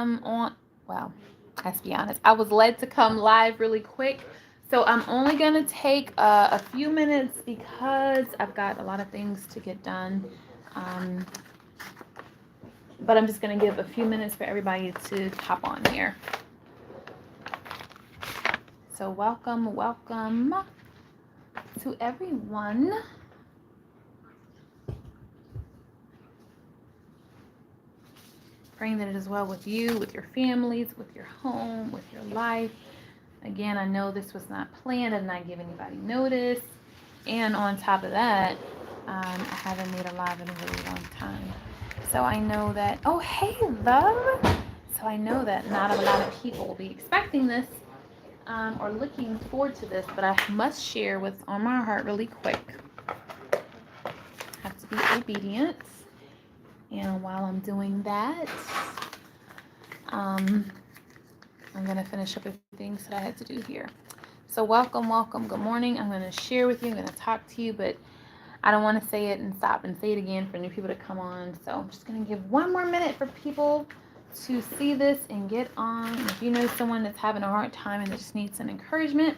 come on, well, let's be honest, I was led to come live really quick. So I'm only going to take a few minutes because I've got a lot of things to get done. But I'm just going to give a few minutes for everybody to hop on here. So welcome to everyone. Praying that it is well with you, with your families, with your home, with your life. Again, I know this was not planned. I did not give anybody notice. And on top of that, I haven't made a live in a really long time. So I know that, oh, hey, love. So I know that not a lot of people will be expecting this or looking forward to this, but I must share what's on my heart really quick. Have to be obedient. And while I'm doing that, I'm going to finish up with things that I had to do here. So welcome. Good morning. I'm going to share with you. I'm going to talk to you, but I don't want to say it and stop and say it again for new people to come on. So I'm just going to give one more minute for people to see this and get on. If you know someone that's having a hard time and that just needs some encouragement,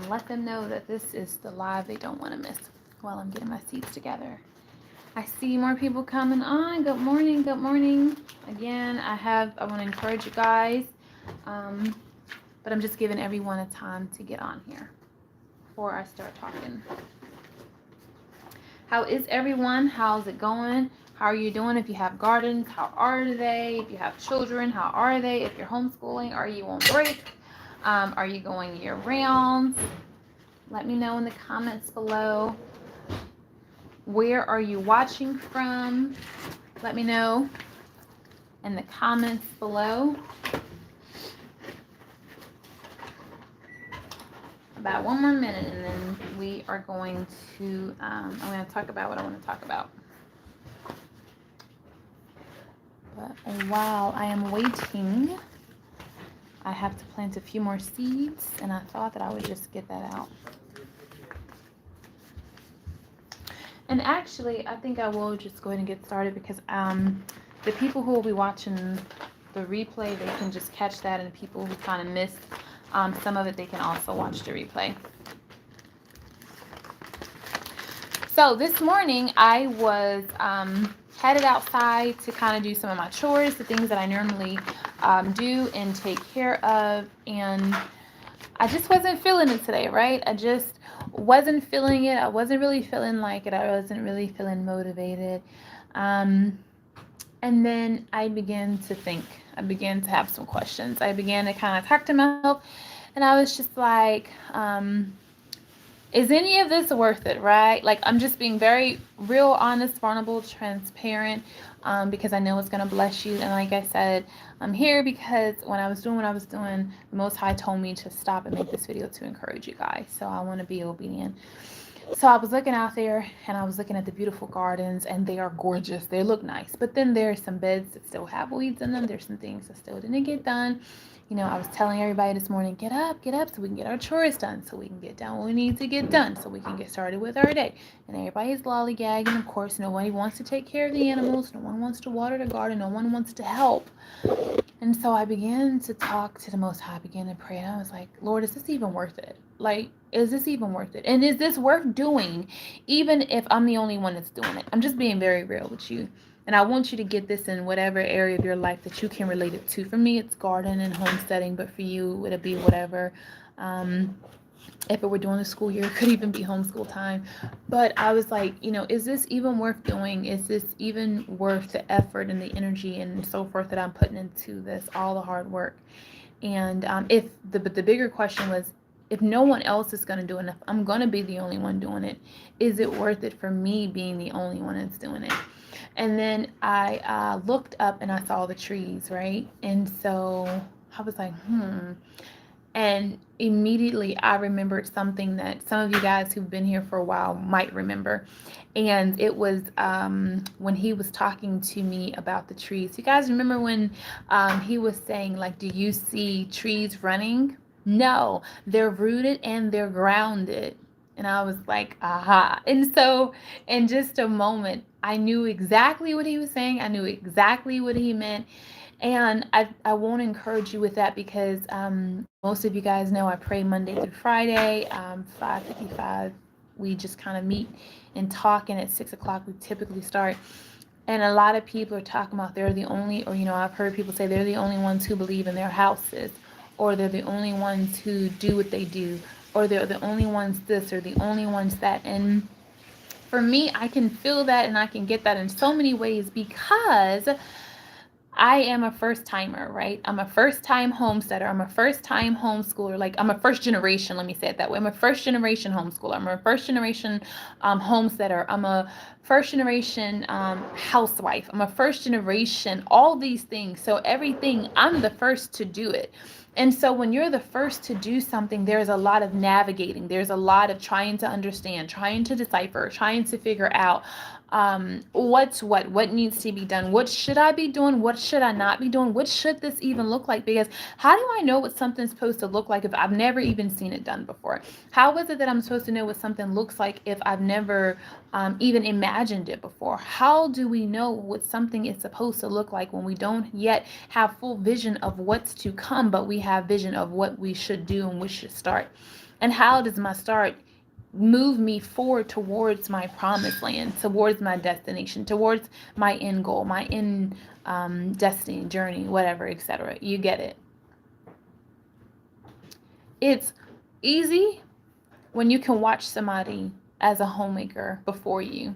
let them know that this is the live they don't want to miss while I'm getting my seats together. I see more people coming on. Good morning. Again, I want to encourage you guys, but I'm just giving everyone a time to get on here before I start talking. How is everyone? How's it going? How are you doing? If you have gardens, how are they? If you have children, how are they? If you're homeschooling, are you on break? Are you going year round? Let me know in the comments below. Where are you watching from? Let me know in the comments below. About one more minute and then we are going to, I'm going to talk about what I want to talk about. But while I am waiting, I have to plant a few more seeds and I thought that I would just get that out. And actually, I think I will just go ahead and get started because the people who will be watching the replay, they can just catch that, and the people who kind of missed some of it, they can also watch the replay. So this morning, I was headed outside to kind of do some of my chores, the things that I normally do and take care of, and I just wasn't feeling it today, right? I just wasn't feeling it. I wasn't really feeling like it. I wasn't really feeling motivated. And then I began to think. I began to have some questions. I began to kind of talk to myself, and I was just like, is any of this worth it, right? Like, I'm just being very real, honest, vulnerable, transparent, because I know it's going to bless you. And like I said, I'm here because when I was doing what I was doing, the Most High told me to stop and make this video to encourage you guys. So I want to be obedient. So I was looking out there and I was looking at the beautiful gardens, and they are gorgeous. They look nice. But then there's some beds that still have weeds in them. There's some things that still didn't get done. You know, I was telling everybody this morning, get up so we can get our chores done, so we can get done what we need to get done, so we can get started with our day. And everybody's lollygagging. Of course, nobody wants to take care of the animals. No one wants to water the garden. No one wants to help. And so I began to talk to the Most High, I began to pray, and I was like, Lord, is this even worth it? Like, is this even worth it? And is this worth doing, even if I'm the only one that's doing it? I'm just being very real with you. And I want you to get this in whatever area of your life that you can relate it to. For me, it's garden and homesteading, but for you, it'll be whatever. If it were during the school year, it could even be homeschool time. But I was like, you know, is this even worth doing? Is this even worth the effort and the energy and so forth that I'm putting into this, all the hard work? And but the bigger question was, if no one else is going to do it, if I'm going to be the only one doing it, is it worth it for me being the only one that's doing it? And then I looked up and I saw the trees, right? And so I was like, And immediately I remembered something that some of you guys who've been here for a while might remember. And it was when he was talking to me about the trees. You guys remember when he was saying, like, do you see trees running? No, they're rooted and they're grounded. And I was like, aha. And so in just a moment, I knew exactly what he was saying. I knew exactly what he meant. And I want to encourage you with that because most of you guys know I pray Monday through Friday, 5:55. We just kind of meet and talk, and at 6 o'clock we typically start. And a lot of people are talking about they're the only, or I've heard people say they're the only ones who believe in their houses, or they're the only ones who do what they do, or they're the only ones this, or the only ones that. And for me, I can feel that and I can get that in so many ways because I am a first timer, right? I'm a first time homesteader. I'm a first time homeschooler. Like, I'm a first generation, let me say it that way. I'm a first generation homeschooler. I'm a first generation homesteader. I'm a first generation housewife. I'm a first generation, all these things. So everything, I'm the first to do it. And so when you're the first to do something, there's a lot of navigating. There's a lot of trying to understand, trying to decipher, trying to figure out what's what needs to be done, what should I be doing, what should I not be doing, what should this even look like, because how do I know what something's supposed to look like if I've never even seen it done before? How is it that I'm supposed to know what something looks like if I've never even imagined it before? How do we know what something is supposed to look like when we don't yet have full vision of what's to come, but we have vision of what we should do and we should start? And how does my start move me forward towards my promised land, towards my destination, towards my end goal, my end destiny, journey, whatever, etc. You get it. It's easy when you can watch somebody as a homemaker before you.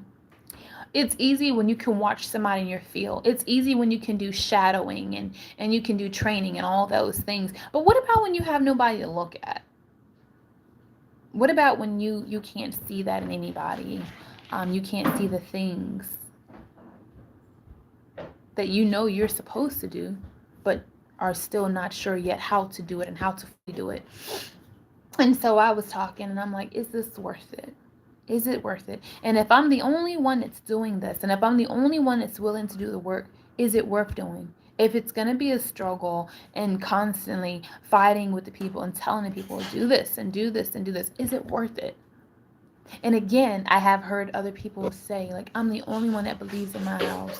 It's easy when you can watch somebody in your field. It's easy when you can do shadowing and you can do training and all those things. But what about when you have nobody to look at? What about when you can't see that in anybody? You can't see the things that you're supposed to do, but are still not sure yet how to do it and how to do it. And so I was talking and I'm like, is this worth it? Is it worth it? And if I'm the only one that's doing this, and if I'm the only one that's willing to do the work, is it worth doing? If it's going to be a struggle and constantly fighting with the people and telling the people, do this and do this and do this, is it worth it? And again, I have heard other people say, like, I'm the only one that believes in my house,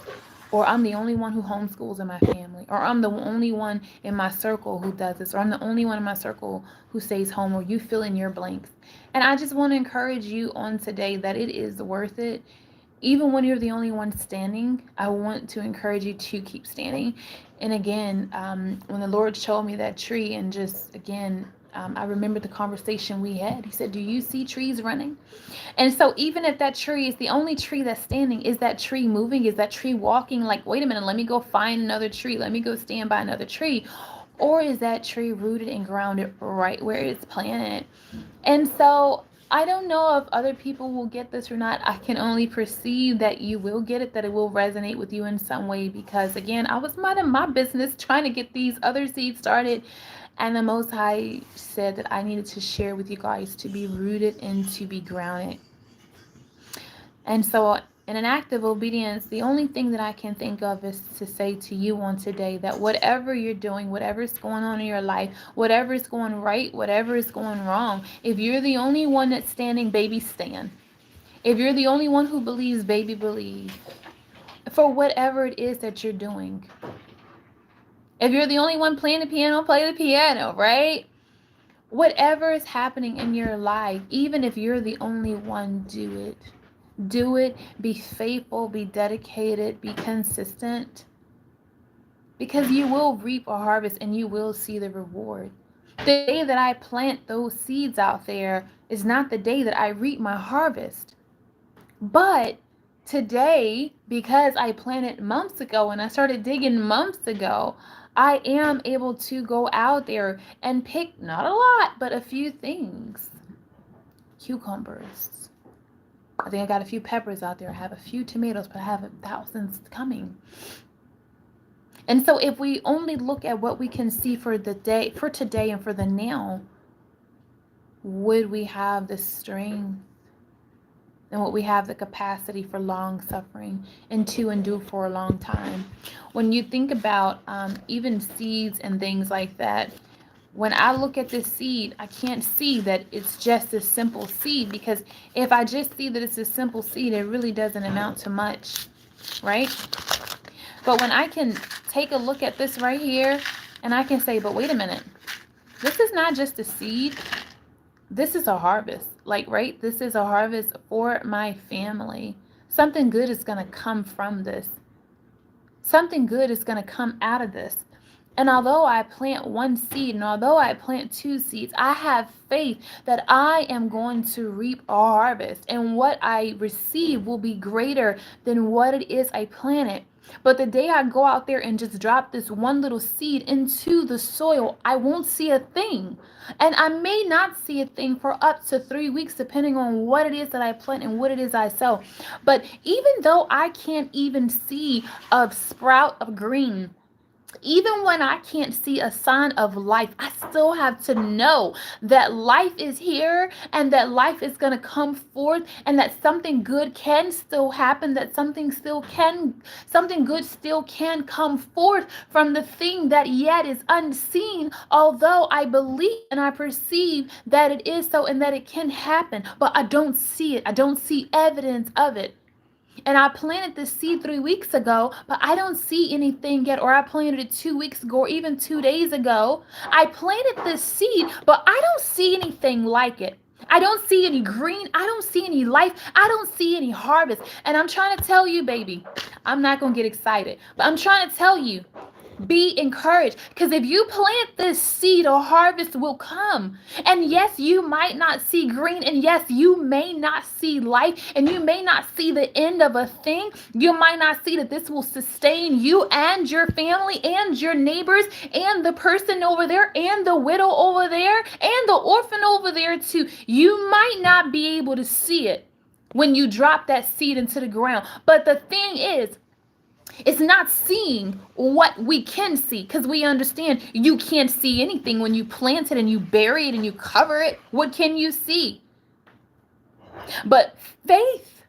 or I'm the only one who homeschools in my family, or I'm the only one in my circle who does this, or I'm the only one in my circle who stays home, or you fill in your blanks. And I just want to encourage you on today that it is worth it. Even when you're the only one standing, I want to encourage you to keep standing. And again, when the Lord showed me that tree, and just again, I remember the conversation we had. He said, do you see trees running? And so even if that tree is the only tree that's standing, is that tree moving? Is that tree walking? Like, wait a minute, let me go find another tree. Let me go stand by another tree. Or is that tree rooted and grounded right where it's planted? And so I don't know if other people will get this or not. I can only perceive that you will get it, that it will resonate with you in some way, because again, I was minding my business trying to get these other seeds started, and the Most High said that I needed to share with you guys to be rooted and to be grounded. And so in an act of obedience, the only thing that I can think of is to say to you on today that whatever you're doing, whatever's going on in your life, whatever is going right, whatever is going wrong, if you're the only one that's standing, baby, stand. If you're the only one who believes, baby, believe. For whatever it is that you're doing. If you're the only one playing the piano, play the piano, right? Whatever is happening in your life, even if you're the only one, do it. Do it, be faithful, be dedicated, be consistent, because you will reap a harvest and you will see the reward. The day that I plant those seeds out there is not the day that I reap my harvest. But today, because I planted months ago and I started digging months ago, I am able to go out there and pick, not a lot, but a few things. Cucumbers. I think I got a few peppers out there. I have a few tomatoes, but I have thousands coming. And so if we only look at what we can see for the day, for today and for the now, would we have the strength and would we have the capacity for long suffering and to endure for a long time? When you think about even seeds and things like that, when I look at this seed, I can't see that it's just a simple seed, because if I just see that it's a simple seed, it really doesn't amount to much, right? But when I can take a look at this right here and I can say, but wait a minute, this is not just a seed. This is a harvest. Like, right? This is a harvest for my family. Something good is going to come from this. Something good is going to come out of this. And although I plant one seed and although I plant two seeds, I have faith that I am going to reap a harvest. And what I receive will be greater than what it is I planted. But the day I go out there and just drop this one little seed into the soil, I won't see a thing. And I may not see a thing for up to 3 weeks, depending on what it is that I plant and what it is I sow. But even though I can't even see a sprout of green, even when I can't see a sign of life, I still have to know that life is here and that life is going to come forth and that something good can still happen, that something good still can come forth from the thing that yet is unseen, although I believe and I perceive that it is so and that it can happen, but I don't see it. I don't see evidence of it. And I planted this seed 3 weeks ago, but I don't see anything yet. Or I planted it 2 weeks ago, or even 2 days ago. I planted this seed, but I don't see anything like it. I don't see any green. I don't see any life. I don't see any harvest. And I'm trying to tell you, baby, I'm not going to get excited, but I'm trying to tell you, be encouraged, because if you plant this seed, a harvest will come. And yes, you might not see green, and yes, you may not see life, and you may not see the end of a thing. You might not see that this will sustain you and your family and your neighbors and the person over there and the widow over there and the orphan over there too. You might not be able to see it when you drop that seed into the ground. But the thing is, it's not seeing what we can see, because we understand you can't see anything when you plant it and you bury it and you cover it. What can you see? But faith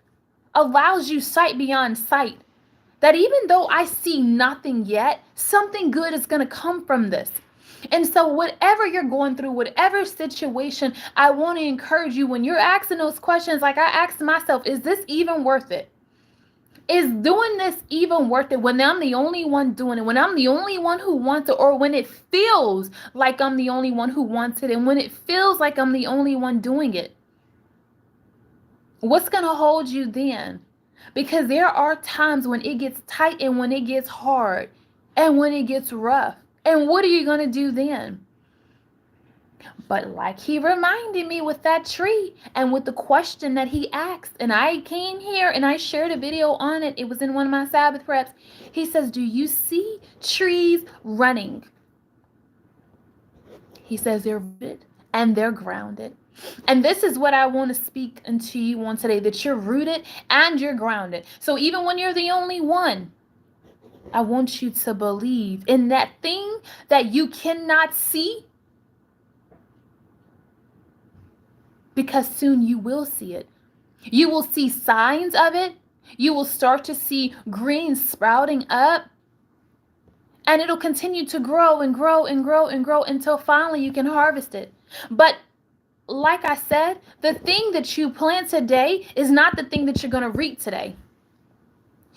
allows you sight beyond sight, that even though I see nothing yet, something good is going to come from this. And so whatever you're going through, whatever situation, I want to encourage you, when you're asking those questions, like I asked myself, is this even worth it? Is doing this even worth it when I'm the only one doing it, when I'm the only one who wants it, or when it feels like I'm the only one who wants it, and when it feels like I'm the only one doing it? What's going to hold you then? Because there are times when it gets tight and when it gets hard and when it gets rough. And what are you going to do then? But like he reminded me with that tree and with the question that he asked, and I came here and I shared a video on it. It was in one of my Sabbath preps. He says, do you see trees running? He says they're rooted and they're grounded. And this is what I want to speak into you on today, that you're rooted and you're grounded. So even when you're the only one, I want you to believe in that thing that you cannot see, because soon you will see it. You will see signs of it. You will start to see green sprouting up. And it'll continue to grow and grow and grow and grow until finally you can harvest it. But like I said, the thing that you plant today is not the thing that you're going to reap today.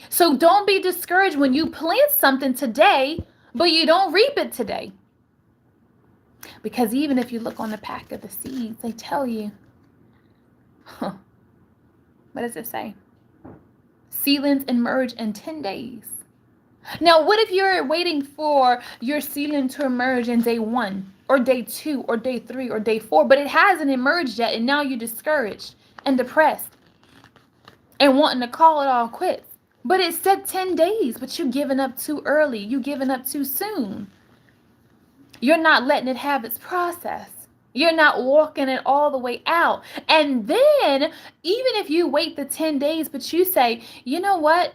So don't be discouraged when you plant something today, but you don't reap it today. Because even if you look on the pack of the seeds, they tell you, what does it say? Seedlings emerge in 10 days. Now, what if you're waiting for your seedling to emerge in day 1 or day 2 or day 3 or day 4, but it hasn't emerged yet, and now you're discouraged and depressed and wanting to call it all quits? But it said 10 days, but you're giving up too early. You're giving up too soon. You're not letting it have its process. You're not walking it all the way out. And then, even if you wait the 10 days, but you say, you know what?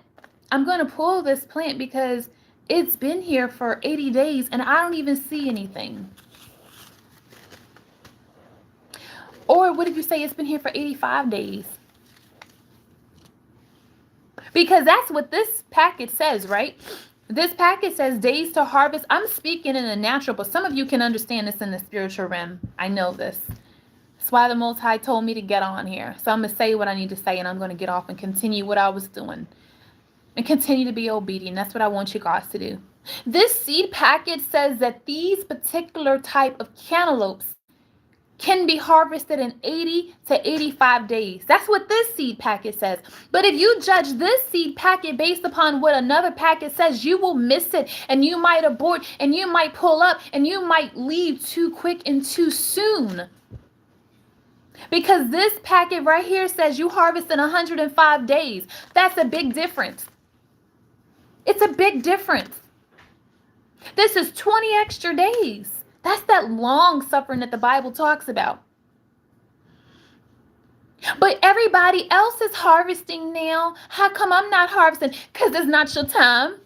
I'm going to pull this plant because it's been here for 80 days and I don't even see anything. Or what if you say it's been here for 85 days? Because that's what this packet says, right? This packet says days to harvest. I'm speaking in the natural, but some of you can understand this in the spiritual realm. I know this. That's why the Most High told me to get on here. So I'm going to say what I need to say, and I'm going to get off and continue what I was doing. and continue to be obedient. That's what I want you guys to do. This seed packet says that these particular type of cantaloupes can be harvested in 80 to 85 days. That's what this seed packet says. But if you judge this seed packet based upon what another packet says, you will miss it, and you might abort, and you might pull up, and you might leave too quick and too soon. Because this packet right here says you harvest in 105 days. That's a big difference. It's a big difference. This is 20 extra days. That's that long suffering that the Bible talks about. But everybody else is harvesting now. How come I'm not harvesting? Because it's not your time.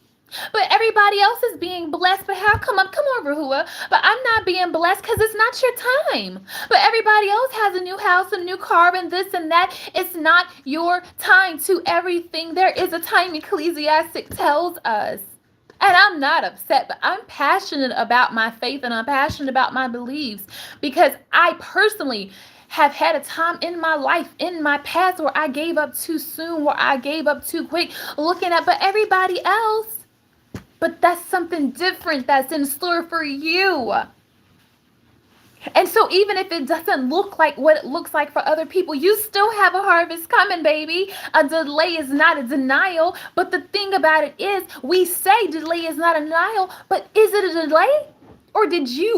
But everybody else is being blessed. But how come come on, Rahua? But I'm not being blessed because it's not your time. But everybody else has a new house and a new car and this and that. It's not your time to everything. There is a time, Ecclesiastic tells us. And I'm not upset, but I'm passionate about my faith, and I'm passionate about my beliefs, because I personally have had a time in my life, in my past, where I gave up too soon, where I gave up too quick, looking at but everybody else. But that's something different that's in store for you. And so even if it doesn't look like what it looks like for other people, you still have a harvest coming, baby. A delay is not a denial. But the thing about it is, we say delay is not a denial, but is it a delay? Or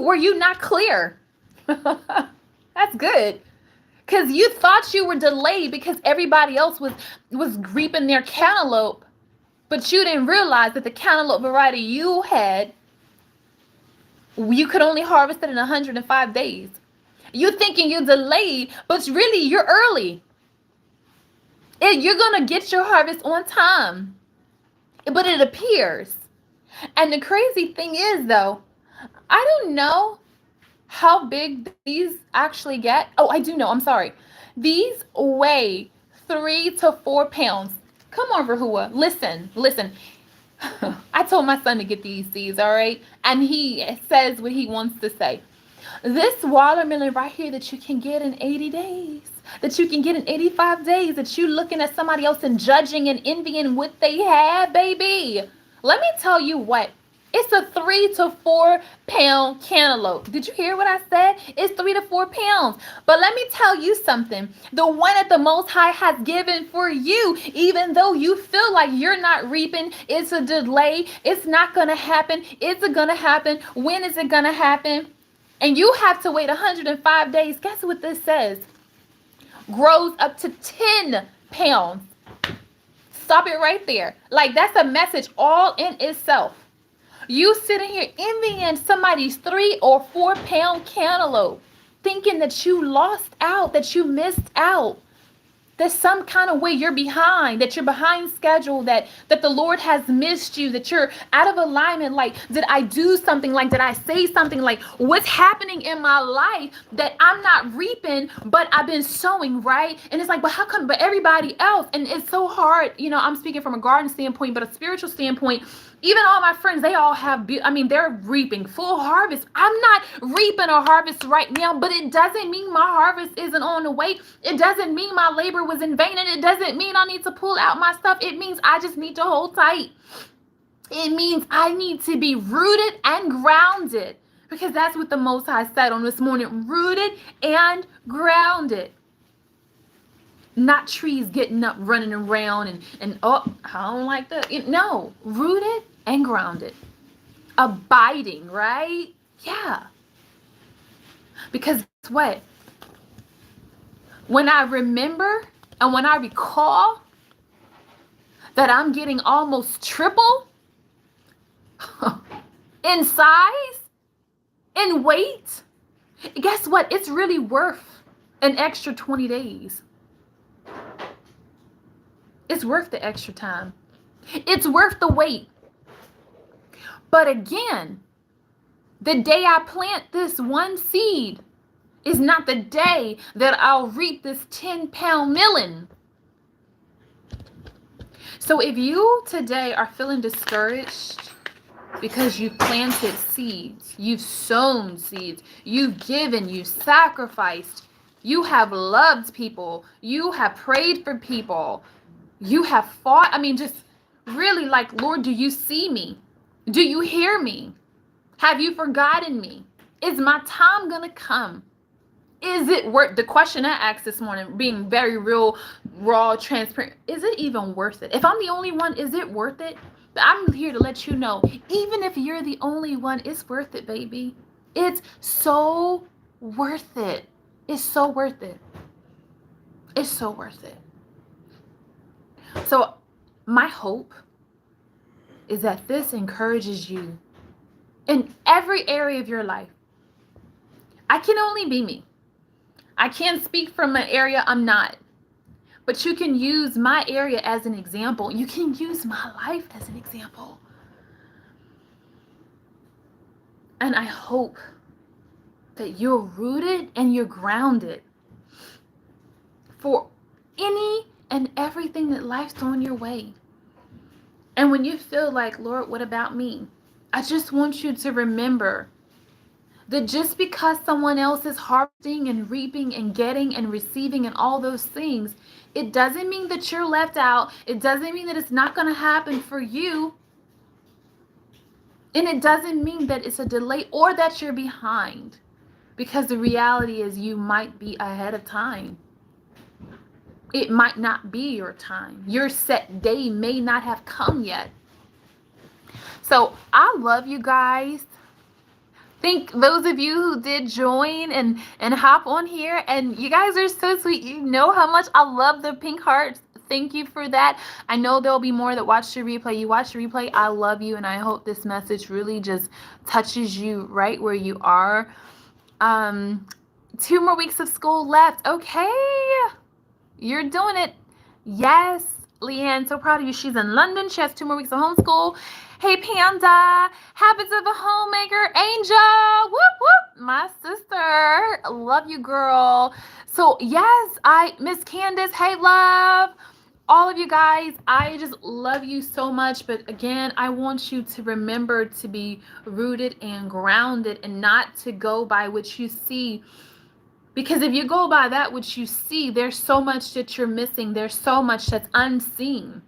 were you not clear? That's good. Because you thought you were delayed because everybody else was reaping their cantaloupe. But you didn't realize that the cantaloupe variety you had, you could only harvest it in 105 days. You're thinking you're delayed, but really you're early. You're going to get your harvest on time. But it appears. And the crazy thing is, though, I don't know how big these actually get. Oh, I do know. I'm sorry. These weigh 3 to 4 pounds. Come on, Rahua. Listen. I told my son to get these seeds, all right? And he says what he wants to say. This watermelon right here that you can get in 80 days, that you can get in 85 days, that you looking at somebody else and judging and envying what they have, baby. Let me tell you what. It's a 3 to 4 pound cantaloupe. Did you hear what I said? It's 3 to 4 pounds. But let me tell you something. The one that the Most High has given for you, even though you feel like you're not reaping, it's a delay. It's not going to happen. Is it going to happen? When is it going to happen? And you have to wait 105 days. Guess what this says? Grows up to 10 pounds. Stop it right there. Like, that's a message all in itself. You sitting here envying somebody's 3 or 4 pound cantaloupe, thinking that you lost out, that you missed out, that some kind of way you're behind, that you're behind schedule, that the Lord has missed you, that you're out of alignment. Like, did I do something? Like, did I say something? Like, what's happening in my life that I'm not reaping, but I've been sowing, right? And it's like, but how come, but everybody else? And it's so hard. You know, I'm speaking from a garden standpoint, but a spiritual standpoint. Even all my friends, they all have, they're reaping full harvest. I'm not reaping a harvest right now, but it doesn't mean my harvest isn't on the way. It doesn't mean my labor was in vain, and it doesn't mean I need to pull out my stuff. It means I just need to hold tight. It means I need to be rooted and grounded, because that's what the Most High said on this morning, rooted and grounded. Not trees getting up, running around, and oh, I don't like that. No, rooted and grounded. Abiding, right? Yeah. Because guess what? When I remember and when I recall that I'm getting almost triple in size, in weight, guess what? It's really worth an extra 20 days. It's worth the extra time. It's worth the wait. But again, the day I plant this one seed is not the day that I'll reap this 10-pound melon. So if you today are feeling discouraged because you've planted seeds, you've sown seeds, you've given, you've sacrificed, you have loved people, you have prayed for people, you have fought, just really like, Lord, do you see me? Do you hear me? Have you forgotten me? Is my time gonna come? Is it worth the question I asked this morning, being very real, raw, transparent? Is it even worth it? If I'm the only one, is it worth it? But I'm here to let you know, even if you're the only one, it's worth it, baby. It's so worth it. It's so worth it. It's so worth it. So my hope is that this encourages you in every area of your life. I can only be me. I can't speak from an area I'm not. But you can use my area as an example. You can use my life as an example. And I hope that you're rooted and you're grounded for any and everything that life's thrown your way. And when you feel like, Lord, what about me? I just want you to remember that just because someone else is harvesting and reaping and getting and receiving and all those things, it doesn't mean that you're left out. It doesn't mean that it's not going to happen for you. And it doesn't mean that it's a delay or that you're behind. Because the reality is you might be ahead of time. It might not be your time. Your set day may not have come yet. So I love you guys. Think those of you who did join and hop on here, and you guys are so sweet. You know how much I love the pink hearts. Thank you for that. I know there'll be more that watch the replay. You watch the replay. I love you, and I hope this message really just touches you right where you are. 2 more weeks of school left. Okay, you're doing it. Yes, Leanne, so proud of you. She's in London. She has 2 more weeks of homeschool. Hey, Panda, Habits of a Homemaker, Angel, whoop, whoop, my sister, love you, girl. So, yes, Miss Candace, hey, love, all of you guys, I just love you so much. But again, I want you to remember to be rooted and grounded and not to go by what you see. Because if you go by that which you see, there's so much that you're missing. There's so much that's unseen.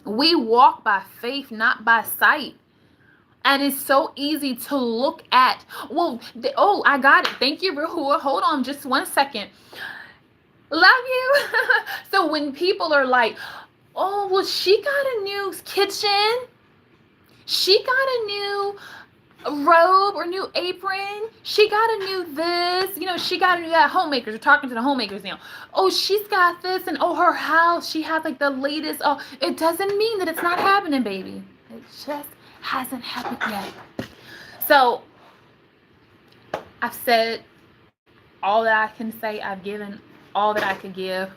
We walk by faith, not by sight. And it's so easy to look at. Well, I got it. Thank you, Rahul. Hold on just 1 second. Love you. So when people are like, oh, well, she got a new kitchen. She got a new robe or new apron. She got a new this. You know, she got a new homemakers. We're talking to the homemakers now. Oh, she's got this, and oh, her house. She has like the latest. Oh, it doesn't mean that it's not happening, baby. It just hasn't happened yet. So I've said all that I can say. I've given all that I could give.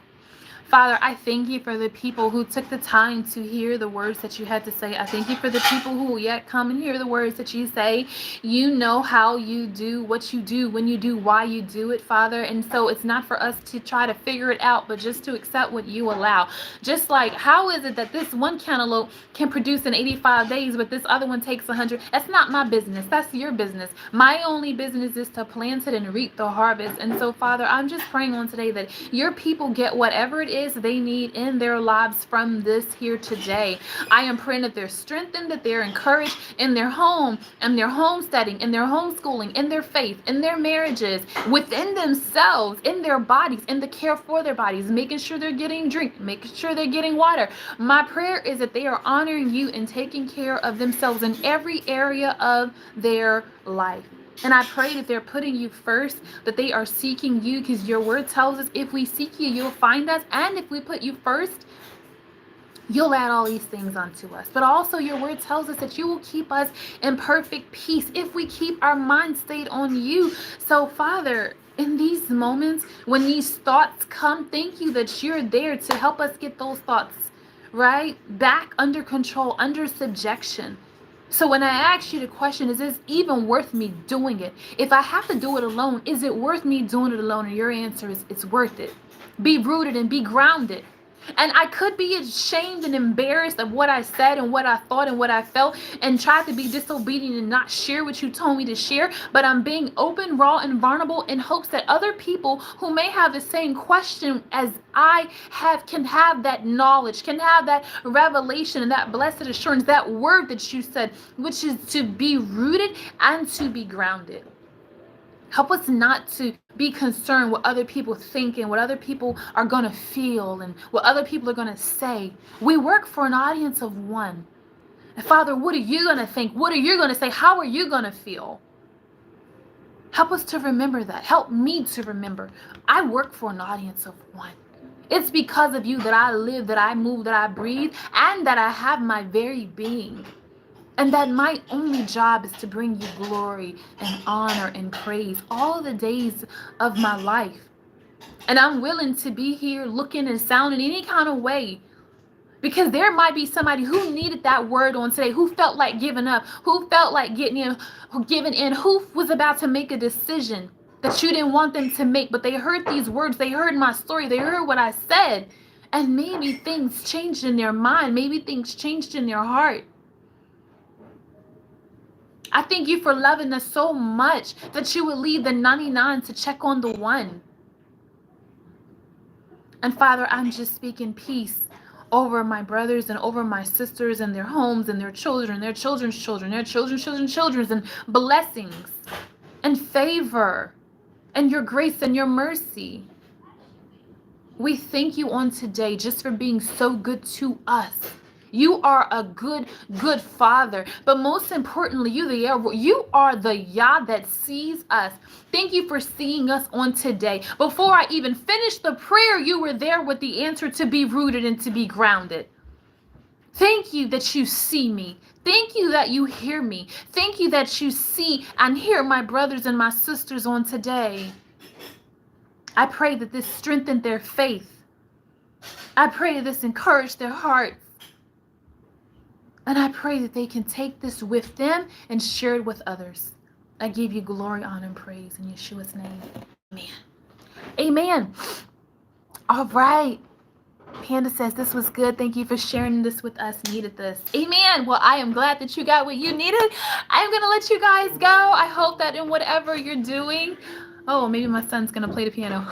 Father, I thank you for the people who took the time to hear the words that you had to say. I thank you for the people who will yet come and hear the words that you say. You know how you do, what you do, when you do, why you do it, Father. And so it's not for us to try to figure it out, but just to accept what you allow. Just like, how is it that this one cantaloupe can produce in 85 days, but this other one takes 100? That's not my business. That's your business. My only business is to plant it and reap the harvest. And so, Father, I'm just praying on today that your people get whatever it is they need in their lives from this here today. I am praying that they're strengthened, that they're encouraged in their home, and their homesteading, in their homeschooling, in their faith, in their marriages, within themselves, in their bodies, in the care for their bodies, making sure they're getting drink, making sure they're getting water. My prayer is that they are honoring you and taking care of themselves in every area of their life. And I pray that they're putting you first, that they are seeking you, because your word tells us if we seek you, you'll find us. And if we put you first, you'll add all these things unto us. But also your word tells us that you will keep us in perfect peace if we keep our mind stayed on you. So, Father, in these moments, when these thoughts come, thank you that you're there to help us get those thoughts, right, back under control, under subjection. So when I ask you the question, is this even worth me doing it? If I have to do it alone, is it worth me doing it alone? And your answer is, it's worth it. Be rooted and be grounded. And I could be ashamed and embarrassed of what I said and what I thought and what I felt and tried to be disobedient and not share what you told me to share. But I'm being open, raw, and vulnerable in hopes that other people who may have the same question as I have can have that knowledge, can have that revelation and that blessed assurance, that word that you said, which is to be rooted and to be grounded. Help us not to be concerned what other people think and what other people are going to feel and what other people are going to say. We work for an audience of one. And Father, what are you going to think? What are you going to say? How are you going to feel? Help us to remember that. Help me to remember. I work for an audience of one. It's because of you that I live, that I move, that I breathe, and that I have my very being. And that my only job is to bring you glory and honor and praise all the days of my life. And I'm willing to be here looking and sounding any kind of way. Because there might be somebody who needed that word on today, who felt like giving up, who felt like giving in, who was about to make a decision that you didn't want them to make. But they heard these words, they heard my story, they heard what I said. And maybe things changed in their mind. Maybe things changed in their heart. I thank you for loving us so much that you would leave the 99 to check on the one. And Father, I'm just speaking peace over my brothers and over my sisters and their homes and their children, their children's children, their children's children's, and blessings and favor and your grace and your mercy. We thank you on today just for being so good to us. You are a good, good Father. But most importantly, you are the Yah that sees us. Thank you for seeing us on today. Before I even finished the prayer, you were there with the answer to be rooted and to be grounded. Thank you that you see me. Thank you that you hear me. Thank you that you see and hear my brothers and my sisters on today. I pray that this strengthened their faith. I pray this encouraged their hearts. And I pray that they can take this with them and share it with others. I give you glory, honor, and praise in Yeshua's name. Amen. Amen. All right. Panda says, this was good. Thank you for sharing this with us. Needed this. Amen. Well, I am glad that you got what you needed. I'm going to let you guys go. I hope that in whatever you're doing. Oh, maybe my son's going to play the piano.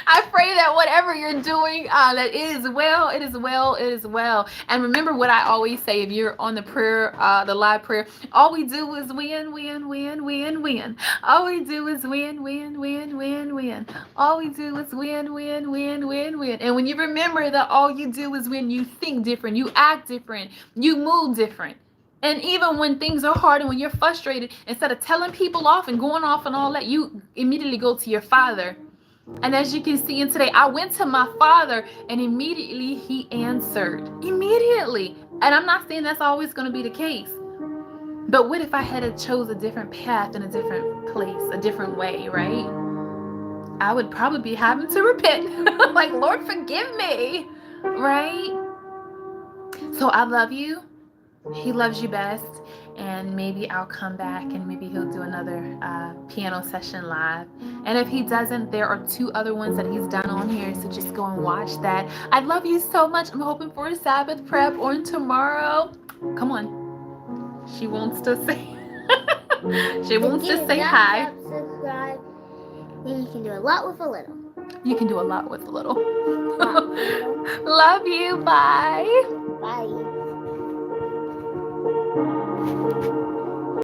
I pray that whatever you're doing, that it is well, it is well, it is well. And remember what I always say, if you're on the prayer, the live prayer, all we do is win, win, win, win, win. All we do is win, win, win, win, win. All we do is win, win, win, win, win. And when you remember that all you do is win, you think different, you act different, you move different. And even when things are hard and when you're frustrated, instead of telling people off and going off and all that, you immediately go to your Father. And as you can see in today, I went to my Father and immediately he answered. Immediately. And I'm not saying that's always going to be the case. But what if I had chose a different path in a different place, a different way, right? I would probably be having to repent. Like, Lord, forgive me. Right? So I love you. He loves you best. And maybe I'll come back and maybe he'll do another piano session live. And if he doesn't, there are 2 other ones that he's done on here. So just go and watch that. I love you so much. I'm hoping for a Sabbath prep on tomorrow. Come on. She wants to say. She wants to say hi. Subscribe. You can do a lot with a little. You can do a lot with a little. Love you. Bye. Bye.